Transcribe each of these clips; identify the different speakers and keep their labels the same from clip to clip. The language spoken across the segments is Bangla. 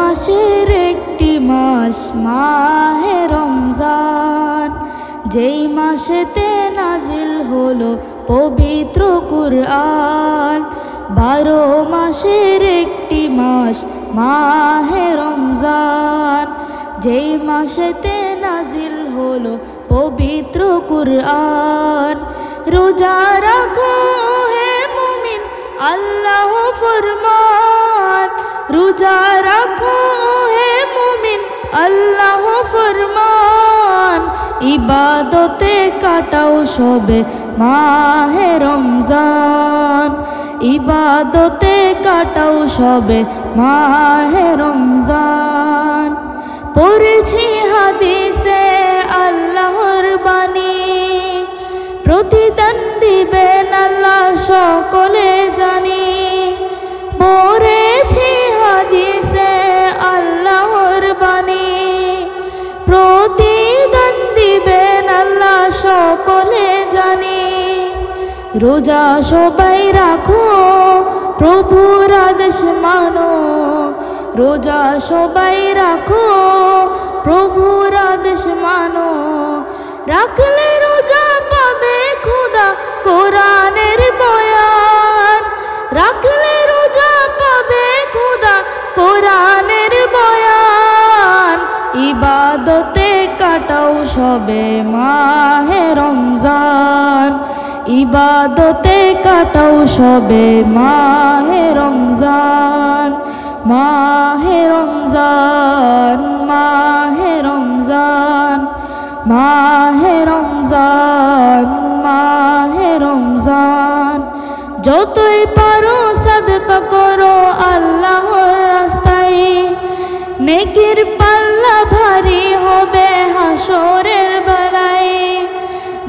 Speaker 1: মাসের একটি মাস মাহে রমজান, যেই মাসেতে নাজিল হলো পবিত্র কুরআন। 12 মাসের একটি মাস মাহে রমজান, যেই মাসেতে নাজিল হলো পবিত্র কুরআন। রোজা রাখো হে মুমিন আল্লাহ ফরমান, রোজা রাখো হে মুমিন আল্লাহ ফরমান। ইবাদতে কাটাও সবে মাহে রমজান, ইবাদতে কাটাও সবে মাহে রমজান। পড়েছি হাদিসে আল্লাহর বাণী, প্রতিদান দিবেন আল্লাহ সকলে জানি। পড়েছি হাদিসে আল্লাহর বাণী, প্রতিদান দিবেন আল্লাহ সকলে জানি। রোজা সবাই রাখো, প্রভুর আদেশ মানো, রোজা সবাই রাখো, প্রভুর আদেশ মানো। রাখলে রোজা পাবে খোদা কোরআনের বয়ান, রাখলে রোজা পাবে খোদা কোরআনের বয়ান। ইবাদতে কাটাও সবে মাহে রমজান, ইবাদতে কাটাও সবে মাহে রমজান। মাহে রমজান, মাহে রমজান, মাহে রমজান, মাহে রমজান। যতই পারো সাদকা করো আল্লাহর রাস্তায়, নেকির পাল্লা ভারী হবে হাসরের বেলায়।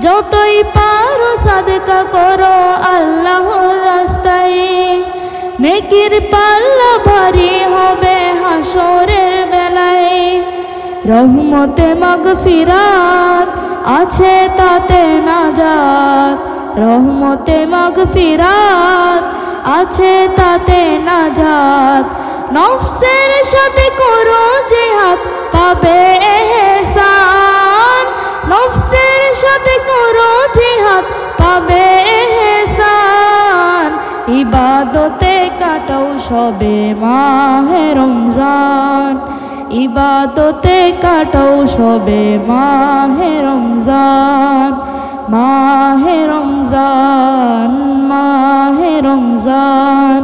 Speaker 1: যতই পারো সাদকা করো আল্লাহর রাস্তায়, নেকির পাল্লা ভারী হবে হাসরের বেলায়। রহমতে মাগফিরাত আছে তাতে নাজাত, রহমতে মাগফিরাত আছে তাতে নাজাত। নফসের সাথে করো জিহাদ পাবে ইহসান, নফসের সাথে করো জিহাদ পাবে ইহসান। ইবাদতে কাটাও সবে মাহে রমজান, ইবাদতে কাটাও সবে মাহে রমজান। মাহে রমজান, মাহে রমজান,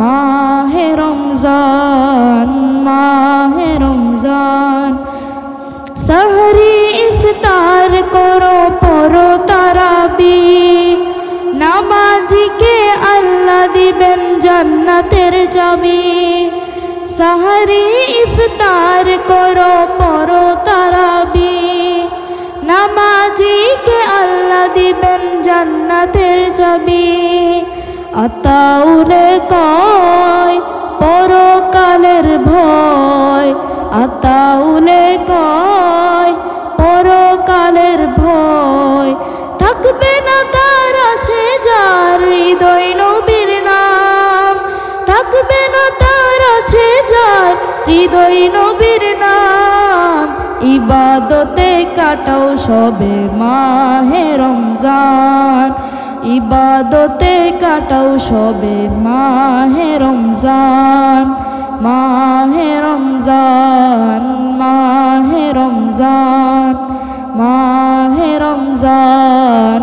Speaker 1: মাহে রমজান, মাহে রমজান। সাহরি ইফতার করো পড়ো তারাবি, নামাজিকে আল্লাহ দিবেন জান্নাতের চাবি। সাহরি ইফতার করো পড়ো তারাবি, নামাজিকে আল্লাহ দিবেন জান্নাতের চাবি। আতাউলে কয় পরকালের ভয়, আতাউলে কয় পরকালের ভয়। থাকবে না তার আছে যার হৃদয় নবীর নাম, থাকবে না তার আছে যার হৃদয় নবীর নাম। ইবাদতে কাটাও সবে মাহে রমজান, ইবাদতে কাটাও সবে মাহে রমজান। মাহে রমজান, মাহে রমজান, মাহে রমজান,